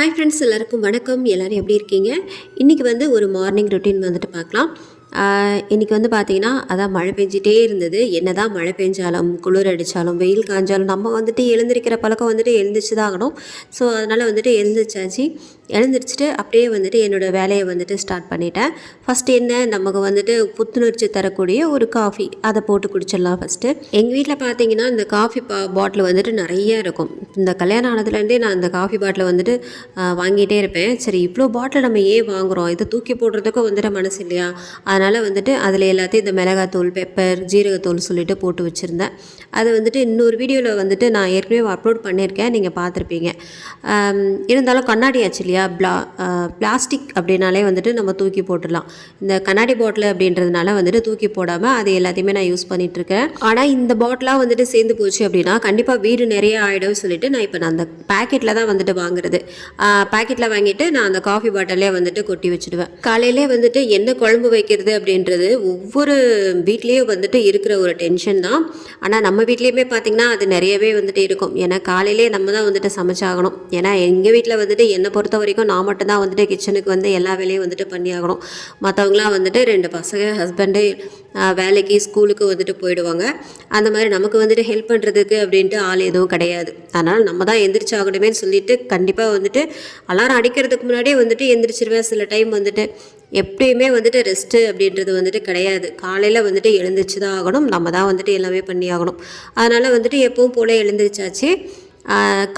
Hi friends, எல்லாருக்கும் வணக்கம். எல்லோரும் எப்படி இருக்கீங்க? இன்றைக்கி வந்து ஒரு மார்னிங் ரொட்டீன் வந்துட்டு பார்க்கலாம். இன்றைக்கி வந்து பார்த்திங்கன்னா, அதான் மழை பெஞ்சிட்டே இருந்தது. என்ன தான் மழை பெஞ்சாலும், குளிர் அடித்தாலும், வெயில் காய்ஞ்சாலும் நம்ம வந்துட்டு எழுந்திருக்கிற பழக்கம் வந்துட்டு எழுந்திரிச்சு தான் ஆகணும். ஸோ அதனால் வந்துட்டு எழுந்திரிச்சாச்சு. எழுந்திரிச்சிட்டு அப்படியே வந்துட்டு என்னோடய வேலையை வந்துட்டு ஸ்டார்ட் பண்ணிட்டேன். ஃபஸ்ட்டு என்ன, நமக்கு வந்துட்டு புத்துணர்ச்சி தரக்கூடிய ஒரு காஃபி, அதை போட்டு குடிச்சிடலாம் ஃபஸ்ட்டு. எங்கள் வீட்டில் பார்த்தீங்கன்னா இந்த காஃபி பாட்டில் வந்துட்டு நிறைய இருக்கும். இந்த கல்யாணம் ஆனதுலேருந்தே நான் இந்த காஃபி பாட்டில் வந்துட்டு வாங்கிட்டே இருப்பேன். சரி, இவ்வளோ பாட்டில் நம்ம ஏன் வாங்குகிறோம், இதை தூக்கி போடுறதுக்கும் வந்துட்டு மனசு இல்லையா? அதனால் வந்துட்டு அதில் எல்லாத்தையும் இந்த மிளகாத்தூள், பெப்பர், ஜீரகத்தூள் சொல்லிட்டு போட்டு வச்சுருந்தேன். அதை வந்துட்டு இன்னொரு வீடியோவில் வந்துட்டு நான் ஏற்கனவே அப்லோட் பண்ணியிருக்கேன், நீங்கள் பார்த்துருப்பீங்க. இருந்தாலும் கண்ணாடி ஆச்சு இல்லையா, பிளாஸ்டிக் அப்படின்னாலே வந்துட்டு நம்ம தூக்கி போட்டுடலாம். இந்த கண்ணாடி பாட்டில் அப்படின்றதுனால வந்துட்டு தூக்கி போடாமல் அது எல்லாத்தையுமே நான் யூஸ் பண்ணிகிட்ருக்கேன். ஆனால் இந்த பாட்டிலாக வந்துட்டு சேர்ந்து போச்சு அப்படின்னா கண்டிப்பாக வீடு நிறைய ஆகிடும் சொல்லிட்டு நான் இப்போ அந்த பேக்கெட்டில் தான் வந்துட்டு வாங்குறது. பேக்கெட்டில் வாங்கிட்டு நான் அந்த காஃபி பாட்டிலே வந்துட்டு கொட்டி வச்சுடுவேன். காலையிலே வந்துட்டு என்ன குழம்பு வைக்கிறது அப்படின்றது ஒவ்வொரு வீட்லேயும் வந்துட்டு இருக்கிற ஒரு டென்ஷன் தான். ஆனால் நம்ம வீட்லேயுமே பார்த்திங்கன்னா அது நிறையவே வந்துட்டு இருக்கும். ஏன்னா காலையிலே நம்ம தான் வந்துட்டு சமைச்சாகணும். ஏன்னா எங்கள் வீட்டில் வந்துட்டு என்னை பொறுத்த வரைக்கும் நான் மட்டும்தான் வந்துட்டு கிச்சனுக்கு வந்து எல்லா வேலையும் வந்துட்டு பண்ணி ஆகணும். மற்றவங்களாம் வந்துட்டு 2 பசங்க, ஹஸ்பண்டு வேலைக்கு, ஸ்கூலுக்கு வந்துட்டு போயிடுவாங்க. அந்த மாதிரி நமக்கு வந்துட்டு ஹெல்ப் பண்ணுறதுக்கு அப்படின்ட்டு ஆள் எதுவும் கிடையாது. அதனால் நம்ம தான் எந்திரிச்சாகணுமே சொல்லிட்டு கண்டிப்பாக வந்துட்டு அலாரம் அடிக்கிறதுக்கு முன்னாடியே வந்துட்டு எந்திரிச்சிருவேன். சில டைம் வந்துட்டு எப்பயுமே வந்துட்டு ரெஸ்ட்டு அப்படின்றது வந்துட்டு கிடையாது. காலையில் வந்துட்டு எழுந்திரிச்சு தான் ஆகணும். நம்ம தான் வந்துட்டு எல்லாமே பண்ணி ஆகணும். அதனால் வந்துட்டு எப்பவும் போல் எழுந்திரிச்சாச்சு.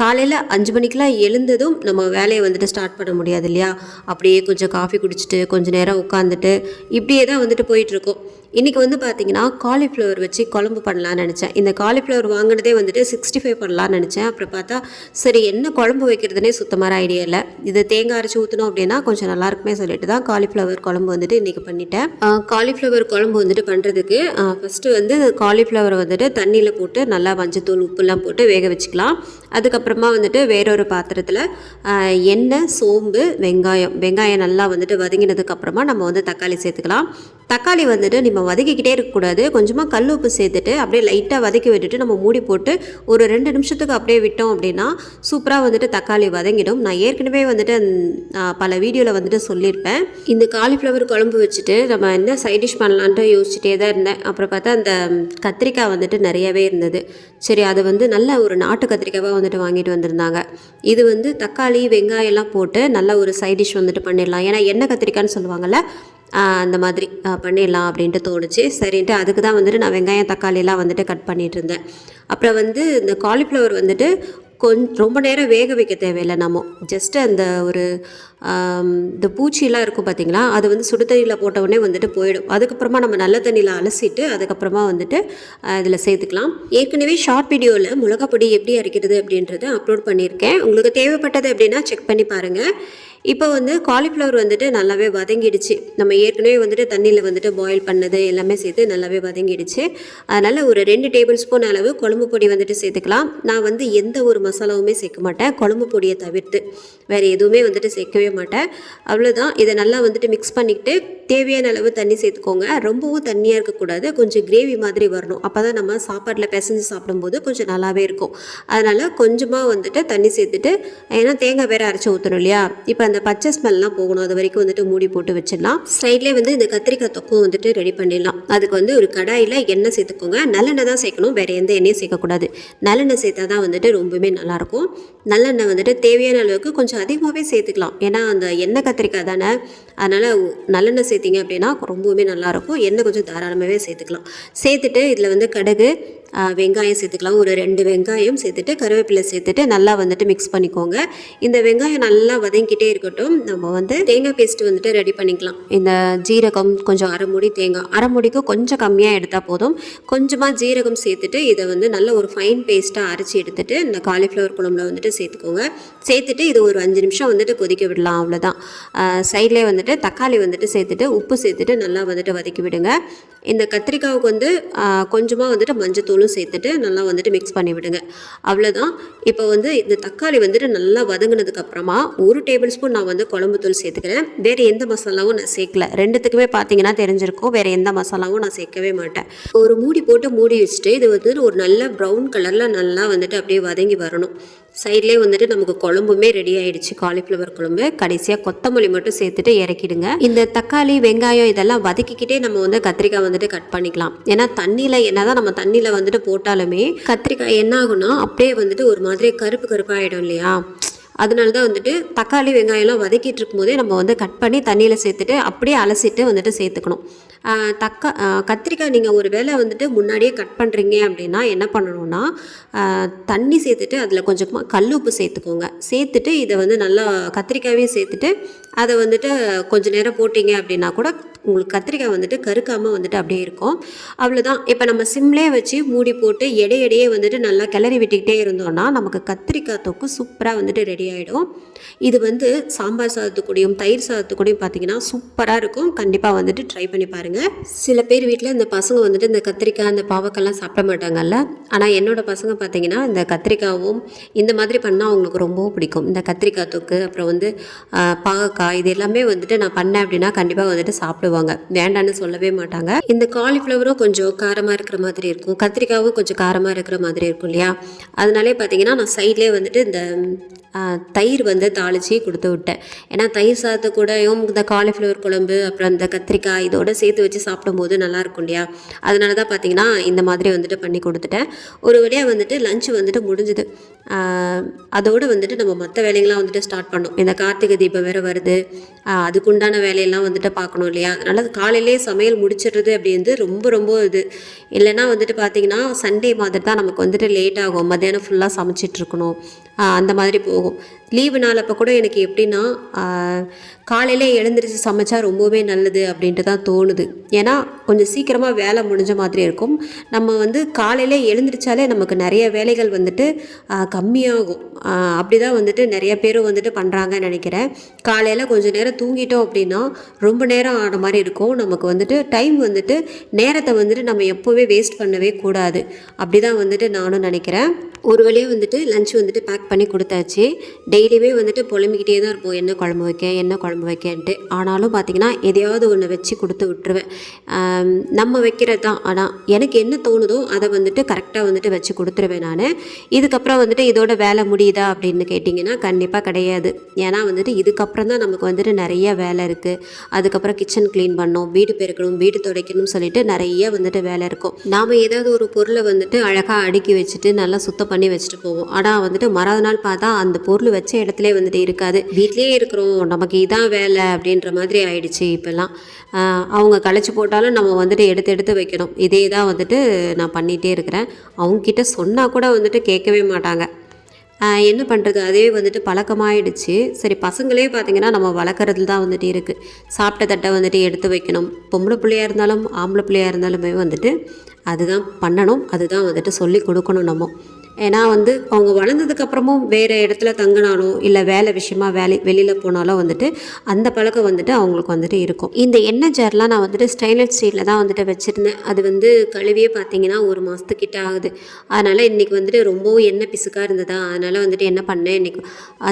காலையில் 5 மணிக்கெலாம் எழுந்ததும் நம்ம வேலையை வந்துட்டு ஸ்டார்ட் பண்ண முடியாது இல்லையா? அப்படியே கொஞ்சம் காஃபி குடிச்சிட்டு கொஞ்சம் நேரம் உட்காந்துட்டு இப்படியே தான் வந்துட்டு போயிட்டுருக்கோம். இன்றைக்கி வந்து பார்த்திங்கன்னா காலிஃப்ளவர் வச்சு குழம்பு பண்ணலான்னு நினச்சேன். இந்த காலிஃப்ளவர் வாங்கினதே வந்துட்டு 65 பண்ணலான்னு நினச்சேன். அப்புறம் பார்த்தா சரி, என்ன குழம்பு வைக்கிறதுனே சுத்தமாக ஐடியா இல்லை. இது தேங்காய் அரைச்சி ஊற்றணும் அப்படின்னா கொஞ்சம் நல்லாயிருக்குமே சொல்லிட்டு தான் காலிஃப்ளவர் குழம்பு வந்துட்டு இன்றைக்கி பண்ணிட்டேன். காலிஃப்ளவர் குழம்பு வந்துட்டு பண்ணுறதுக்கு ஃபஸ்ட்டு வந்து காலிஃப்ளவரை வந்துட்டு தண்ணியில் போட்டு நல்லா மஞ்சத்தூள், உப்புலாம் போட்டு வேக வச்சுக்கலாம். அதுக்கப்புறமா வந்துட்டு வேறொரு பாத்திரத்தில் எண்ணெய், சோம்பு, வெங்காயம் நல்லா வந்துட்டு வதங்கினதுக்கப்புறமா நம்ம வந்து தக்காளி சேர்த்துக்கலாம். தக்காளி வந்துட்டு நம்ம வதக்கிக்கிட்டே இருக்கக்கூடாது. கொஞ்சமாக கல் உப்பு சேர்த்துட்டு அப்படியே லைட்டாக வதக்கி விட்டுட்டு நம்ம மூடி போட்டு ஒரு 2 நிமிஷத்துக்கு அப்படியே விட்டோம் அப்படின்னா சூப்பராக வந்துட்டு தக்காளி வதங்கிடும். நான் ஏற்கனவே வந்துட்டு பல வீடியோவில் வந்துட்டு சொல்லியிருப்பேன். இந்த காலிஃப்ளவர் குழம்பு வச்சுட்டு நம்ம என்ன சைட் டிஷ் பண்ணலான்ட்டு யோசிச்சுட்டே தான் இருந்தேன். அப்புறம் பார்த்தா அந்த கத்திரிக்காய் வந்துட்டு நிறையவே இருந்தது. சரி, அது வந்து நல்ல ஒரு நாட்டு கத்திரிக்காவாக வந்துட்டு வாங்கிட்டு வந்திருந்தாங்க. இது வந்து தக்காளி, வெங்காயம்லாம் போட்டு நல்ல ஒரு சைட் டிஷ் வந்துட்டு பண்ணிடலாம். ஏன்னா எண்ணெய் கத்திரிக்காய்னு சொல்லுவாங்கள்ல, அந்த மாதிரி பண்ணிடலாம் அப்படின்ட்டு தோணுச்சு. சரின்ட்டு அதுக்கு தான் வந்துட்டு நான் வெங்காயம், தக்காளிலாம் வந்துட்டு கட் பண்ணிகிட்டு இருந்தேன். அப்புறம் வந்து இந்த காலிஃப்ளவர் வந்துட்டு ரொம்ப நேரம் வேக வைக்க தேவையில்லை. நம்ம ஜஸ்ட்டு அந்த ஒரு இந்த பூச்சிலாம் இருக்கும் பார்த்திங்களா, அது வந்து சுடு தண்ணியில் போட்ட உடனே வந்துட்டு போயிடும். அதுக்கப்புறமா நம்ம நல்ல தண்ணியில் அலசிட்டு அதுக்கப்புறமா வந்துட்டு இதில் சேர்த்துக்கலாம். ஏற்கனவே ஷார்ட் வீடியோவில் மிளகாப்பொடி எப்படி அரைக்கிறது அப்படின்றத அப்லோட் பண்ணியிருக்கேன். உங்களுக்கு தேவைப்பட்டது அப்படின்னா செக் பண்ணி பாருங்கள். இப்போ வந்து காலிஃப்ளவர் வந்துட்டு நல்லாவே வதங்கிடுச்சு. நம்ம ஏற்கனவே வந்துட்டு தண்ணியில் வந்துட்டு பாயில் பண்ணது எல்லாமே சேர்த்து நல்லாவே வதங்கிடுச்சு. அதனால் ஒரு 2 டேபிள் ஸ்பூன் அளவு குழம்பு பொடி வந்துட்டு சேர்த்துக்கலாம். நான் வந்து எந்த ஒரு மசாலாவுமே சேர்க்க மாட்டேன், குழம்பு பொடியை தவிர்த்து வேறு எதுவுமே வந்துட்டு சேர்க்கவே மாட்டேன். அவ்வளோதான். இதை நல்லா வந்துட்டு மிக்ஸ் பண்ணிக்கிட்டு தேவையான அளவு தண்ணி சேர்த்துக்கோங்க. ரொம்பவும் தண்ணியாக இருக்கக்கூடாது, கொஞ்சம் கிரேவி மாதிரி வரணும். அப்போ தான் நம்ம சாப்பாட்டில் பிசைஞ்சு சாப்பிடும்போது கொஞ்சம் நல்லாவே இருக்கும். அதனால் கொஞ்சமாக வந்துட்டு தண்ணி சேர்த்துட்டு, ஏன்னா தேங்காய் வேறு அரைச்சி ஊற்றணும் இல்லையா, இப்போ அந்த பச்சை ஸ்மெல்லாம் போகணும். அது வரைக்கும் வந்துட்டு மூடி போட்டு வச்சிடலாம். சைட்லேயே வந்து இந்த கத்திரிக்காய் தொக்கும் வந்துட்டு ரெடி பண்ணிடலாம். அதுக்கு வந்து ஒரு கடாயில் எண்ணெய் சேர்த்துக்கோங்க. நல்லெண்ணெய் தான் சேர்க்கணும், வேறு எந்த எண்ணெயும் சேர்க்கக்கூடாது. நல்லெண்ணெய் சேர்த்தா தான் வந்துட்டு ரொம்பவே நல்லாயிருக்கும். நல்லெண்ணெய் வந்துட்டு தேவையான அளவுக்கு கொஞ்சம் அதிகமாகவே சேர்த்துக்கலாம். ஏன்னா அந்த எண்ணெய் கத்திரிக்காய் தானே, அதனால் நல்லெண்ணெய் சேர்த்திங்க அப்படின்னா ரொம்பவுமே நல்லாயிருக்கும். எண்ணெய் கொஞ்சம் தாராளமாகவே சேர்த்துக்கலாம். சேர்த்துட்டு இதில் வந்து கடுகு, வெங்காயம் சேர்த்துக்கலாம். ஒரு 2 வெங்காயம் சேர்த்துட்டு கருவேப்பிலை சேர்த்துட்டு நல்லா வந்துட்டு மிக்ஸ் பண்ணிக்கோங்க. இந்த வெங்காயம் நல்லா வதங்கிட்டே இருக்கட்டும். நம்ம வந்து தேங்காய் பேஸ்ட்டு வந்துட்டு ரெடி பண்ணிக்கலாம். இந்த ஜீரகம் கொஞ்சம் அரை மூடி, தேங்காய் அரை மூடிக்கு கொஞ்சம் கம்மியாக எடுத்தால் போதும். கொஞ்சமாக ஜீரகம் சேர்த்துட்டு இதை வந்து நல்ல ஒரு ஃபைன் பேஸ்ட்டாக அரைச்சி எடுத்துகிட்டு இந்த காலிஃப்ளவர் குழம்புல வந்துட்டு சேர்த்துக்கோங்க. சேர்த்துட்டு இது ஒரு 5 நிமிஷம் வந்துட்டு கொதிக்க விடலாம். அவ்வளோதான். சைட்லேயே வந்துட்டு தக்காளி வந்துட்டு சேர்த்துட்டு உப்பு சேர்த்துட்டு நல்லா வந்துட்டு வதக்கி விடுங்க. இந்த கத்திரிக்காவுக்கு வந்து கொஞ்சமாக வந்துட்டு மஞ்சத்தூளும் சேர்த்துட்டு நல்லா வந்துட்டு மிக்ஸ் பண்ணி விடுங்க. அவ்வளோதான். இப்போ வந்து இந்த தக்காளி வந்துட்டு நல்லா வதங்கினதுக்கு அப்புறமா 1 டேபிள் ஸ்பூன் நான் வந்து குழம்பு தூள் சேர்த்துக்கிறேன். வேறு எந்த மசாலாவும் நான் சேர்க்கல. 2த்துக்குமே பார்த்தீங்கன்னா தெரிஞ்சிருக்கும், வேறு எந்த மசாலாவும் நான் சேர்க்கவே மாட்டேன். ஒரு மூடி போட்டு மூடி வச்சுட்டு இது வந்து ஒரு நல்ல ப்ரௌன் கலரில் நல்லா வந்துட்டு அப்படியே வதங்கி வரணும். சைட்லேயே வந்துட்டு நமக்கு குழம்புமே ரெடி ஆயிடுச்சு, காலிஃப்ளவர் குழம்பு. கடைசியாக கொத்தமல்லி மட்டும் சேர்த்துட்டு இறக்கிடுங்க. இந்த தக்காளி வெங்காயம் இதெல்லாம் வதக்கிக்கிட்டே நம்ம வந்து கத்திரிக்காய் வந்துட்டு கட் பண்ணிக்கலாம். ஏன்னா தண்ணியில் என்னதான் நம்ம தண்ணியில் வந்துட்டு போட்டாலுமே கத்திரிக்காய் என்ன ஆகும்னா அப்படியே வந்துட்டு ஒரு மாதிரி கருப்பு கருப்பாகிடும் இல்லையா. அதனால தான் வந்துட்டு தக்காளி வெங்காயம்லாம் வதக்கிட்டு இருக்கும்போதே நம்ம வந்து கட் பண்ணி தண்ணியில் சேர்த்துட்டு அப்படியே அலசிட்டு வந்துட்டு சேர்த்துக்கணும். கத்திரிக்காய் நீங்கள் ஒரு வேளை வந்துட்டு முன்னாடியே கட் பண்ணுறீங்க அப்படின்னா என்ன பண்ணணும்னா, தண்ணி சேர்த்துட்டு அதில் கொஞ்சமாக கல் உப்பு சேர்த்துக்கோங்க. சேர்த்துட்டு இதை வந்து நல்லா கத்திரிக்காயையும் சேர்த்துட்டு அதை வந்துட்டு கொஞ்சம் நேரம் போட்டிங்க அப்படின்னா கூட உங்களுக்கு கத்திரிக்காய் வந்துட்டு கருக்காமல் வந்துட்டு அப்படியே இருக்கும். அவ்வளோதான். இப்போ நம்ம சிம்லேயே வச்சு மூடி போட்டு இடையிடையே வந்துட்டு நல்லா கிளறி விட்டுக்கிட்டே இருந்தோம்னா நமக்கு கத்திரிக்காய் தொக்கு சூப்பராக வந்துட்டு ரெடி ஆகிடும். இது வந்து சாம்பார் சாதத்துக்கூடையும் தயிர் சாதத்துக்கூடையும் பார்த்தீங்கன்னா சூப்பராக இருக்கும். கண்டிப்பாக வந்துட்டு ட்ரை பண்ணி பாருங்கள். சில பேர் வீட்டில் இந்த பசங்க வந்துட்டு இந்த கத்திரிக்காய் இந்த பாவக்காய்லாம் சாப்பிட மாட்டாங்கல்ல. ஆனால் என்னோடய பசங்க பார்த்தீங்கன்னா இந்த கத்திரிக்காவும் இந்த மாதிரி பண்ணால் அவங்களுக்கு ரொம்பவும் பிடிக்கும். இந்த கத்திரிக்காய் தொக்கு அப்புறம் வந்து பாவக்காய் இது எல்லாமே வந்துட்டு நான் பண்ணேன் அப்படின்னா கண்டிப்பாக வந்துட்டு சாப்பிடுவாங்க, வேண்டான்னு சொல்லவே மாட்டாங்க. இந்த காலிஃப்ளவரும் கொஞ்சம் காரமாக இருக்கிற மாதிரி இருக்கும், கத்திரிக்காவும் கொஞ்சம் காரமாக இருக்கிற மாதிரி இருக்கும் இல்லையா. அதனாலே பார்த்தீங்கன்னா நான் சைட்லேயே வந்துட்டு இந்த தயிர் வந்து தாளித்து கொடுத்து விட்டேன். ஏன்னா தயிர் சாதத்தை கூடயும் இந்த காலிஃப்ளவர் குழம்பு அப்புறம் இந்த கத்திரிக்காய் இதோடு சேர்த்து வச்சு சாப்பிடும்போது நல்லாயிருக்கும் இல்லையா. அதனால தான் பார்த்தீங்கன்னா இந்த மாதிரி வந்துட்டு பண்ணி கொடுத்துட்டேன். ஒரு வழியாக வந்துட்டு லஞ்சு வந்துட்டு முடிஞ்சுது. அதோடு வந்துட்டு நம்ம மற்ற வேலைகள்லாம் வந்துட்டு ஸ்டார்ட் பண்ணோம். இந்த கார்த்திகை தீபம் வேறு வருது, அதுக்குண்டான வேலையெல்லாம் வந்துட்டு பார்க்கணும் இல்லையா. அதனால் காலையிலே சமையல் முடிச்சிடுறது அப்படி ரொம்ப ரொம்ப இது இல்லைன்னா வந்துட்டு பார்த்திங்கன்னா சண்டே மாதிரி தான் நமக்கு வந்துட்டு லேட் ஆகும். மத்தியானம் ஃபுல்லாக சமைச்சிட்ருக்கணும், அந்த மாதிரி போகும். லீவு நாள் அப்போ கூட எனக்கு எப்படின்னா காலையிலே எழுந்திரிச்சு சமைச்சா ரொம்பவே நல்லது அப்படின்ட்டு தான் தோணுது. ஏன்னா கொஞ்சம் சீக்கிரமாக வேலை முடிஞ்ச மாதிரி இருக்கும். நம்ம வந்து காலையிலே எழுந்திரிச்சாலே நமக்கு நிறைய வேலைகள் வந்துட்டு கம்மியாகும். அப்படி தான் வந்துட்டு நிறைய பேரும் வந்துட்டு பண்ணுறாங்கன்னு நினைக்கிறேன். காலையில் கொஞ்சம் நேரம் தூங்கிட்டோம் அப்படின்னா ரொம்ப நேரம் ஆன மாதிரி இருக்கும். நமக்கு வந்துட்டு டைம் வந்துட்டு நேரத்தை வந்துட்டு நம்ம எப்போவே வேஸ்ட் பண்ணவே கூடாது. அப்படி தான் வந்துட்டு நானும் நினைக்கிறேன். ஒரு வழியாக வந்துட்டு லஞ்ச் வந்துட்டு பேக் பண்ணி கொடுத்தாச்சு. டெய்லியுமே வந்துட்டு புலம்பிக்கிட்டே தான் இருப்போம், என்ன குழம்பு வைக்கன்ட்டு. ஆனாலும் பார்த்திங்கன்னா எதையாவது ஒன்று வச்சு கொடுத்து விட்டுருவேன். நம்ம வைக்கிறது தான். ஆனால் எனக்கு என்ன தோணுதோ அதை வந்துட்டு கரெக்டாக வந்துட்டு வச்சு கொடுத்துருவேன் நான். இதுக்கப்புறம் வந்துட்டு இதோட வேலை முடியுதா அப்படின்னு கேட்டிங்கன்னா கண்டிப்பாக கிடையாது. ஏன்னா வந்துட்டு இதுக்கப்புறம் தான் நமக்கு வந்துட்டு நிறைய வேலை இருக்குது. அதுக்கப்புறம் கிச்சன் க்ளீன் பண்ணணும், வீடு பெருக்கணும், வீடு துடைக்கணும்னு சொல்லிட்டு நிறைய வந்துட்டு வேலை இருக்கும். நாம் ஏதாவது ஒரு பொருளை வந்துட்டு அழகாக அடுக்கி வச்சுட்டு நல்லா சுத்தம் பண்ணி வச்சுட்டு போவோம். ஆனால் வந்துட்டு மறாவது நாள் பார்த்தா அந்த பொருள் வச்ச இடத்துல வந்துட்டு இருக்காது. வீட்லேயே இருக்கிறோம், நமக்கு இதான் வேலை அப்படின்ற மாதிரி ஆயிடுச்சு இப்போல்லாம். அவங்க களைச்சி போட்டாலும் நம்ம வந்துட்டு எடுத்து வைக்கணும். இதே தான் வந்துட்டு நான் பண்ணிகிட்டே இருக்கிறேன். அவங்கக்கிட்ட சொன்னால் கூட வந்துட்டு கேட்கவே மாட்டாங்க. என்ன பண்ணுறது, அதே வந்துட்டு பழக்கமாகிடுச்சு. சரி, பசங்களே பார்த்திங்கன்னா நம்ம வளர்க்குறதுல தான் வந்துட்டு இருக்குது. சாப்பிட்ட தட்டை வந்துட்டு எடுத்து வைக்கணும். பொம்பளை பிள்ளையாக இருந்தாலும் ஆம்பளை பிள்ளையாக இருந்தாலுமே வந்துட்டு அதுதான் பண்ணணும், அதுதான் வந்துட்டு சொல்லி கொடுக்கணும் நம்ம. ஏன்னா வந்து அவங்க வளர்ந்ததுக்கப்புறமும் வேறு இடத்துல தங்கினாலோ இல்லை வேலை விஷயமா வெளியில் போனாலும் வந்துட்டு அந்த பழக்கம் வந்துட்டு அவங்களுக்கு வந்துட்டு இருக்கும். இந்த எண்ணெய் ஜார்லாம் நான் வந்துட்டு ஸ்டெயின்லெஸ் ஸ்டீலில் தான் வந்துட்டு வச்சுருந்தேன். அது வந்து கழுவியே பார்த்திங்கன்னா 1 மாதத்துக்கிட்ட ஆகுது. அதனால் இன்றைக்கி வந்துட்டு ரொம்பவும் எண்ணெய் பிசுக்காக இருந்ததா, அதனால் வந்துட்டு என்ன பண்ணேன், இன்றைக்கி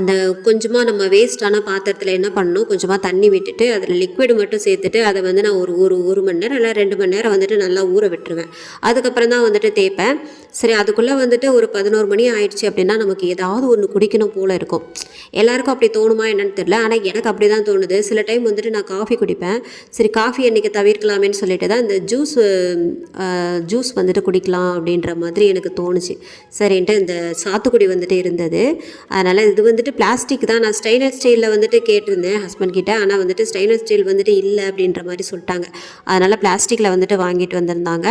அந்த கொஞ்சமாக நம்ம வேஸ்ட்டான பாத்திரத்தில் என்ன பண்ணணும், கொஞ்சமாக தண்ணி விட்டுட்டு அதில் லிக்விட் மட்டும் சேர்த்துட்டு அதை வந்து நான் ஒரு மணி நேரம் இல்லை 2 மணி நேரம் வந்துட்டு நல்லா ஊற விட்டுருவேன். அதுக்கப்புறம் தான் வந்துட்டு தேய்ப்பேன். சரி, அதுக்குள்ளே வந்துட்டு ஒரு 11 மணி ஆயிடுச்சு அப்படின்னா நமக்கு ஏதாவது ஒன்று குடிக்கணும் போல் இருக்கும். எல்லாருக்கும் அப்படி தோணுமா என்னன்னு தெரியல, ஆனால் எனக்கு அப்படி தான் தோணுது. சில டைம் வந்துட்டு நான் காஃபி குடிப்பேன். சரி, காஃபி அன்றைக்கி தவிர்க்கலாமேன்னு சொல்லிட்டு தான் இந்த ஜூஸ் வந்துட்டு குடிக்கலாம் அப்படின்ற மாதிரி எனக்கு தோணுச்சு. சரின்ட்டு இந்த சாத்துக்குடி வந்துட்டு இருந்தது. அதனால் இது வந்துட்டு பிளாஸ்டிக் தான். நான் ஸ்டெயின்லெஸ் ஸ்டீலில் வந்துட்டு கேட்டிருந்தேன் ஹஸ்பண்ட் கிட்ட. ஆனால் வந்துட்டு ஸ்டெயின்லெஸ் ஸ்டீல் வந்துட்டு இல்லை அப்படின்ற மாதிரி சொல்லிட்டாங்க. அதனால் பிளாஸ்டிக்கில் வந்துட்டு வாங்கிட்டு வந்திருந்தாங்க.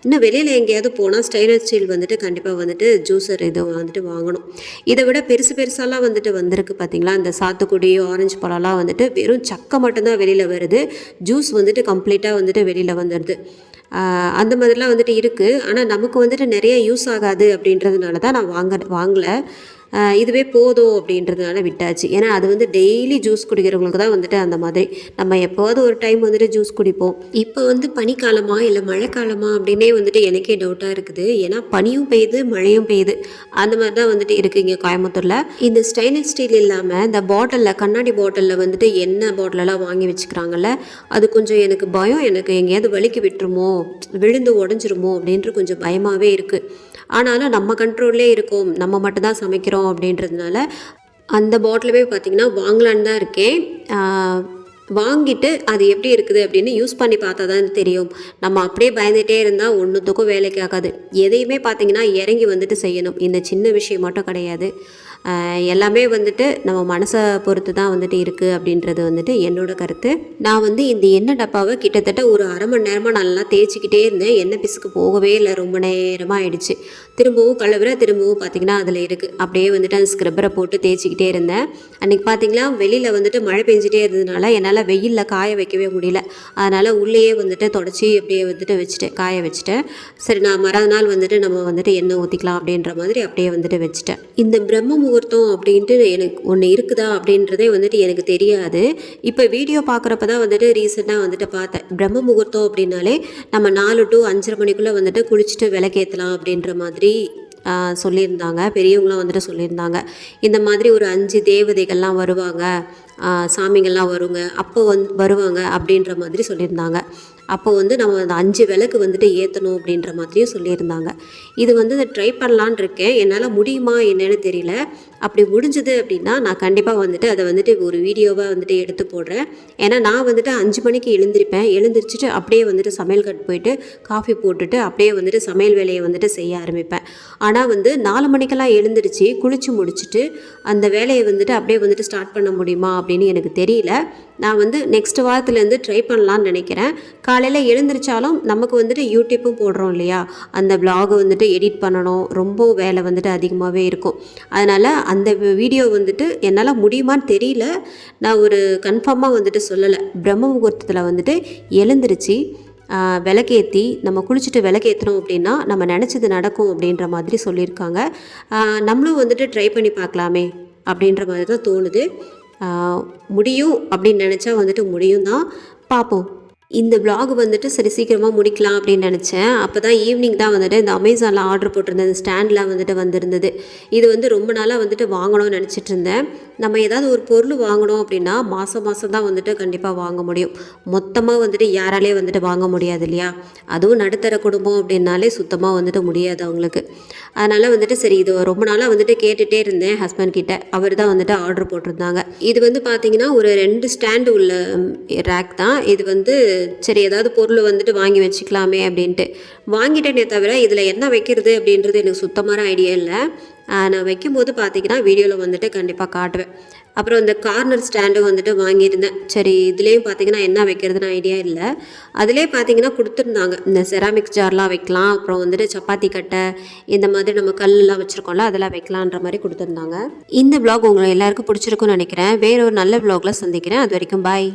இன்னும் வெளியில் எங்கேயாவது போனால் ஸ்டெயின்லெஸ் ஸ்டீல் வந்துட்டு கண்டிப்பாக வந்துட்டு ஜூஸர் இது வந்துட்டு வாங்கணும். இதை விட பெருசாலாம் வந்துட்டு வந்திருக்கு பார்த்தீங்களா. இந்த சாத்துக்குடி ஆரஞ்சு பழம்லாம் வந்துட்டு வெறும் சக்கை மட்டும்தான் வெளியில் வருது, ஜூஸ் வந்துட்டு கம்ப்ளீட்டாக வந்துட்டு வெளியில் வந்துடுது. அந்த மாதிரிலாம் வந்துட்டு இருக்குது. ஆனால் நமக்கு வந்துட்டு நிறைய யூஸ் ஆகாது அப்படின்றதுனால தான் நான் வாங்கலை. இதுவே போதும் அப்படின்றதுனால விட்டாச்சு. ஏன்னா அது வந்து டெய்லி ஜூஸ் குடிக்கிறவங்களுக்கு தான் வந்துட்டு அந்த மாதிரி. நம்ம எப்போவாவது ஒரு டைம் வந்துட்டு ஜூஸ் குடிப்போம். இப்போ வந்து பனிக்காலமா இல்லை மழைக்காலமா அப்படின்னே வந்துட்டு எனக்கே டவுட்டாக இருக்குது. ஏன்னா பனியும் பெய்யுது, மழையும் பெய்யுது, அந்த மாதிரி தான் வந்துட்டு இருக்குது இங்கே கோயம்புத்தூரில். இந்த ஸ்டெயின்லெஸ் ஸ்டீல் இல்லாமல் இந்த பாட்டிலில், கண்ணாடி பாட்டிலில் வந்துட்டு எண்ணெய் பாட்டிலெல்லாம் வாங்கி வச்சுக்கிறாங்கல்ல, அது கொஞ்சம் எனக்கு பயம். எனக்கு எங்கேயாவது வலிக்கு விட்டுருமோ, விழுந்து உடஞ்சிருமோ அப்படின்ட்டு கொஞ்சம் பயமாகவே இருக்குது. ஆனாலும் நம்ம கண்ட்ரோல்லே இருக்கோம், நம்ம மட்டும் தான் சமைக்கிறோம் அப்படின்றதுனால அந்த பாட்டிலுமே பார்த்திங்கன்னா வாங்கலான்னு தான் இருக்கேன். வாங்கிட்டு அது எப்படி இருக்குது அப்படின்னு யூஸ் பண்ணி பார்த்தா தான் தெரியும். நம்ம அப்படியே பயந்துகிட்டே இருந்தால் ஒன்றுத்துக்கும் வேலைக்கு ஆகாது. எதையுமே பார்த்திங்கன்னா இறங்கி வந்துட்டு செய்யணும். இந்த சின்ன விஷயம் மட்டும் கிடையாது, எல்லாமே வந்துட்டு நம்ம மனசை பொறுத்து தான் வந்துட்டு இருக்குது அப்படின்றது வந்துட்டு என்னோடய கருத்து. நான் வந்து இந்த எண்ணெய் டப்பாவை கிட்டத்தட்ட ஒரு அரை மணி நேரமாக நல்லா தேய்ச்சிக்கிட்டே இருந்தேன். எண்ணெய் பிசுக்கு போகவே இல்லை, ரொம்ப நேரமாக ஆயிடுச்சு. திரும்பவும் கழுவுற, திரும்பவும் பார்த்திங்கன்னா அதில் இருக்குது. அப்படியே வந்துட்டு அந்த ஸ்க்ரப்பரை போட்டு தேய்ச்சிக்கிட்டே இருந்தேன். அன்றைக்கி பார்த்திங்கன்னா வெளியில் வந்துட்டு மழை பெஞ்சிட்டே இருந்ததுனால என்னால் வெயிலில் காய வைக்கவே முடியல. அதனால் உள்ளேயே வந்துட்டு தொடச்சி அப்படியே வந்துட்டு வச்சுட்டேன், காய வச்சுட்டேன். சரி, நான் மறுநாள் வந்துட்டு நம்ம வந்துட்டு எண்ணெய் ஊற்றிக்கலாம் அப்படின்ற மாதிரி அப்படியே வந்துட்டு வச்சுட்டேன். இந்த பிரம்ம முகூர்த்தம் அப்படின்ட்டு எனக்கு ஒன்று இருக்குதா அப்படின்றதே வந்துட்டு எனக்கு தெரியாது. இப்போ வீடியோ பார்க்குறப்ப தான் வந்துட்டு ரீசெண்டாக வந்துட்டு பார்த்தேன். பிரம்ம முகூர்த்தம் அப்படின்னாலே நம்ம 4 to 5:30 மணிக்குள்ளே வந்துட்டு குளிச்சுட்டு விளக்கேற்றலாம் அப்படின்ற மாதிரி சொல்லியிருந்தாங்க. பெரியவங்களாம் வந்துட்டு சொல்லியிருந்தாங்க. இந்த மாதிரி ஒரு 5 தேவதைகள்லாம் வருவாங்க, சாமிங்கள்லாம் வருங்க, அப்போ வருவாங்க அப்படின்ற மாதிரி சொல்லியிருந்தாங்க. அப்போ வந்து நம்ம அந்த 5 விளக்கு வந்துட்டு ஏற்றணும் அப்படின்ற மாதிரியும் சொல்லியிருந்தாங்க. இது வந்து ட்ரை பண்ணலான் இருக்கேன். என்னால் முடியுமா என்னன்னு தெரியல. அப்படி முடிஞ்சது அப்படின்னா நான் கண்டிப்பாக வந்துட்டு அதை வந்துட்டு ஒரு வீடியோவாக வந்துட்டு எடுத்து போடுறேன். ஏன்னா நான் வந்துட்டு 5 மணிக்கு எழுந்திரிச்சிட்டு அப்படியே வந்துட்டு சமையல் கட்டு போயிட்டு காஃபி போட்டுட்டு அப்படியே வந்துட்டு சமையல் வேலையை வந்துட்டு செய்ய ஆரம்பிப்பேன். ஆனால் வந்து 4 மணிக்கெல்லாம் எழுந்திரிச்சு குளித்து முடிச்சுட்டு அந்த வேலையை வந்துட்டு அப்படியே வந்துட்டு ஸ்டார்ட் பண்ண முடியுமா அப்படின்னு எனக்கு தெரியல. நான் வந்து நெக்ஸ்ட் வாரத்துலேருந்து ட்ரை பண்ணலான்னு நினைக்கிறேன். காலையில் எழுந்திரிச்சாலும் நமக்கு வந்துட்டு யூடியூப்பும் போடுறோம் இல்லையா, அந்த விலாகை வந்துட்டு எடிட் பண்ணணும், ரொம்ப வேலை வந்துட்டு அதிகமாகவே இருக்கும். அதனால் அந்த வீடியோ வந்துட்டு என்னால் முடியுமான்னு தெரியல. நான் ஒரு கன்ஃபார்மாக வந்துட்டு சொல்லலை. பிரம்ம முகூர்த்தத்தில் வந்துட்டு எழுந்திரிச்சு விளக்கேற்றி நம்ம குளிச்சுட்டு விளக்கேற்றணும் அப்படின்னா நம்ம நினச்சது நடக்கும் அப்படின்ற மாதிரி சொல்லியிருக்காங்க. நம்மளும் வந்துட்டு ட்ரை பண்ணி பார்க்கலாமே அப்படின்ற மாதிரி தான் தோணுது. முடியும் அப்படின்னு நினச்சா வந்துட்டு முடியும் தான், பார்ப்போம். இந்த விலாக் வந்துட்டு சரி சீக்கிரமாக முடிக்கலாம் அப்படின்னு நினச்சேன். அப்போ தான் ஈவினிங் தான் வந்துட்டு இந்த அமேசானில் ஆர்டர் போட்டிருந்தேன். இந்த ஸ்டாண்ட்லாம் வந்துட்டு வந்திருந்தது. இது வந்து ரொம்ப நாளாக வந்துட்டு வாங்கணும்னு நினச்சிட்டு இருந்தேன். நம்ம ஏதாவது ஒரு பொருள் வாங்கணும் அப்படின்னா மாதம் தான் வந்துட்டு கண்டிப்பாக வாங்க முடியும். மொத்தமாக வந்துட்டு யாராலே வந்துட்டு வாங்க முடியாது இல்லையா. அதுவும் நடுத்தர குடும்பம் அப்படின்னாலே சுத்தமாக வந்துட்டு முடியாது அவங்களுக்கு. அதனால் வந்துட்டு சரி, இது ரொம்ப நாளாக வந்துட்டு கேட்டுகிட்டே இருந்தேன் ஹஸ்பண்ட் கிட்ட. அவர் தான் வந்துட்டு ஆர்டர் போட்டிருந்தாங்க. இது வந்து பார்த்திங்கன்னா ஒரு 2 ஸ்டாண்டு உள்ள ரேக் தான். இது வந்து சரி ஏதாவது பொருள் வந்துட்டு வாங்கி வச்சுக்கலாமே அப்படின்ட்டு வாங்கிட்டேனே தவிர இதில் என்ன வைக்கிறது அப்படின்றது எனக்கு சுத்தமான ஐடியா இல்லை. நான் வைக்கும்போது பார்த்திங்கன்னா வீடியோவில் வந்துட்டு கண்டிப்பாக காட்டுவேன். அப்புறம் இந்த கார்னர் ஸ்டாண்டும் வந்துட்டு வாங்கியிருந்தேன். சரி, இதுலேயும் பார்த்திங்கன்னா என்ன வைக்கிறதுன்னு ஐடியா இல்லை. அதிலே பார்த்திங்கன்னா கொடுத்துருந்தாங்க, இந்த செராமிக் ஜார்லாம் வைக்கலாம், அப்புறம் வந்துட்டு சப்பாத்தி கட்டை, இந்த மாதிரி நம்ம கல்லாம் வச்சுருக்கோம்ல அதெல்லாம் வைக்கலான்ற மாதிரி கொடுத்துருந்தாங்க. இந்த விலாக் உங்களை எல்லாருக்கும் பிடிச்சிருக்குன்னு நினைக்கிறேன். வேற ஒரு நல்ல விலாகில் சந்திக்கிறேன். அது வரைக்கும் பாய்.